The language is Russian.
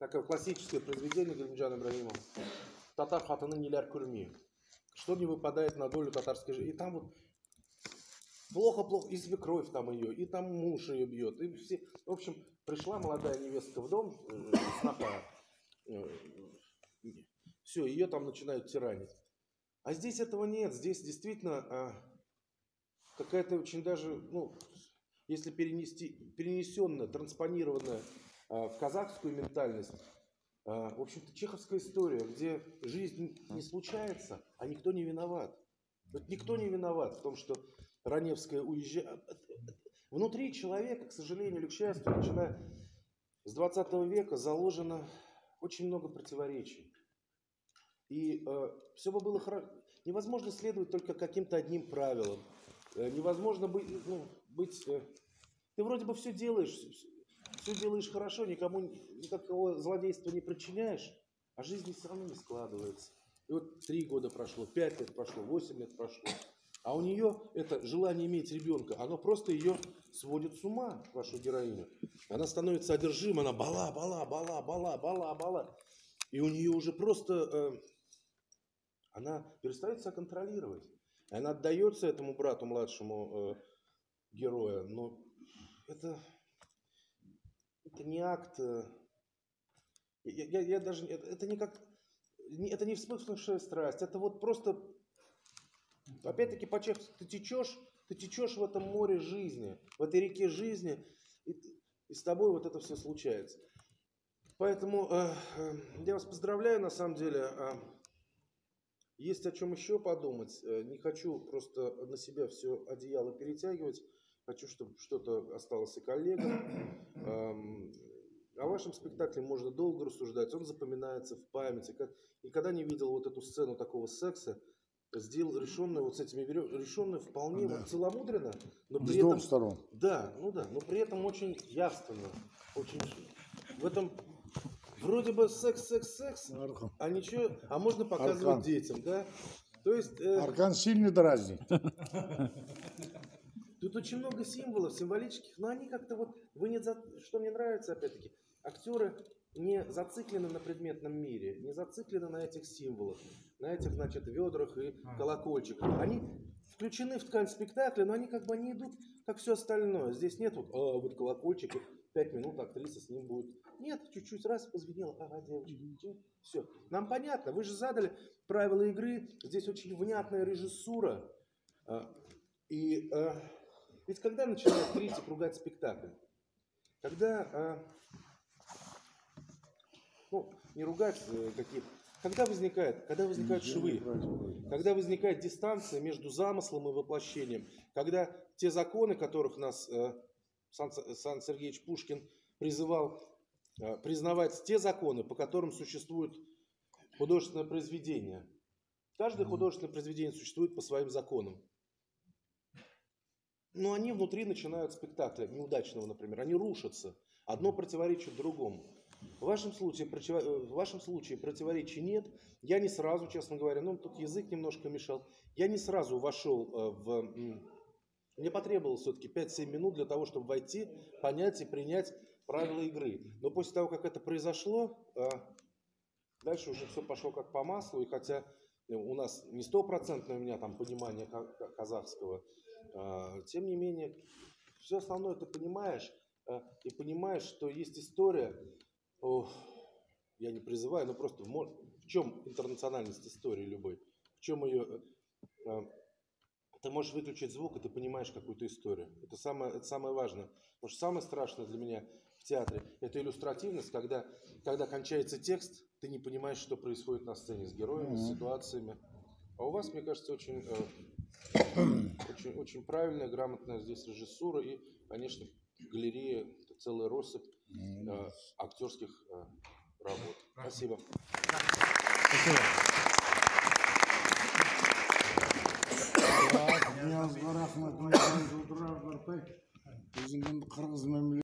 Такое классическое произведение Галимджана Ибрагимова. Татар хатаны нелер курми. Что не выпадает на долю татарской жизни. И там вот плохо-плохо, и свекровь там ее, и там муж ее бьет. И все. В общем, пришла молодая невестка в дом, сноха. Все, ее там начинают тиранить. А здесь этого нет. Здесь действительно какая-то очень даже, ну, если перенесенная, транспонированная в казахскую ментальность, в общем-то, чеховская история, где жизнь не случается, а никто не виноват. Вот никто не виноват в том, что Раневская уезжает. Внутри человека, к сожалению или к счастью, начиная с 20 века, заложено очень много противоречий. И все бы было хорошо. Невозможно следовать только каким-то одним правилам. Невозможно быть... Ты вроде бы все делаешь хорошо, никому никакого злодейства не причиняешь, а жизнь все равно не складывается. И вот 3 года прошло, 5 лет прошло, 8 лет прошло. А у нее это желание иметь ребенка, оно просто ее сводит с ума, вашу героиню. Она становится одержима, она бала. И у нее уже просто... она перестает себя контролировать. И она отдается этому брату младшему героя. Но это не акт... Я даже... Это не как... Это не вспыхнувшая страсть. Это вот просто... Опять-таки, по-чехски, ты течешь в этом море жизни, в этой реке жизни, и с тобой вот это все случается. Поэтому я вас поздравляю, на самом деле. Есть о чем еще подумать. Не хочу просто на себя все одеяло перетягивать. Хочу, чтобы что-то осталось и коллегам. О вашем спектакле можно долго рассуждать. Он запоминается в памяти. Никогда не видел вот эту сцену такого секса, решенную вот с этими веревками, решенную вполне вот целомудренно, но при этом... сторон. Да, но при этом очень явственно. Очень... В этом вроде бы секс, а ничего, а можно показывать Аркан. детям, да? То есть... Аркан сильно дразнит. Тут очень много символов, символических, но они как-то вот... Что мне нравится, опять-таки, актеры не зациклены на предметном мире, не зациклены на этих символах, на этих, значит, ведрах и колокольчиках. Они включены в ткань спектакля, но они как бы не идут, как все остальное. Здесь нет вот колокольчик, 5 минут актриса с ним будет. Нет, чуть-чуть раз позвенела, девочка, все. Нам понятно, вы же задали правила игры, здесь очень внятная режиссура. Ведь когда начинает критик ругать спектакль? Когда, не ругать когда возникают швы, когда возникает дистанция между замыслом и воплощением, когда те законы, которых нас Сан Сергеевич Пушкин призывал признавать те законы, по которым существует художественное произведение. Каждое художественное произведение существует по своим законам. Но они внутри начинают спектакля, неудачного, например, они рушатся. Одно противоречит другому. В вашем случае противоречий нет. Я не сразу, честно говоря, тут язык немножко мешал, я не сразу вошел Мне потребовалось все-таки 5-7 минут для того, чтобы войти, понять и принять правила игры. Но после того, как это произошло, дальше уже все пошло как по маслу. И хотя у нас не 100% у меня там понимание казахского, тем не менее, все основное ты понимаешь, и понимаешь, что есть история, я не призываю, но просто в чем интернациональность истории любой, в чем ее... Ты можешь выключить звук, и ты понимаешь какую-то историю. Это самое важное. Потому что самое страшное для меня в театре – это иллюстративность, когда кончается текст, ты не понимаешь, что происходит на сцене с героями, с ситуациями. А у вас, мне кажется, очень правильная, грамотная здесь режиссура и, конечно, галерея, целая россыпь актерских работ. Спасибо. Рахмат,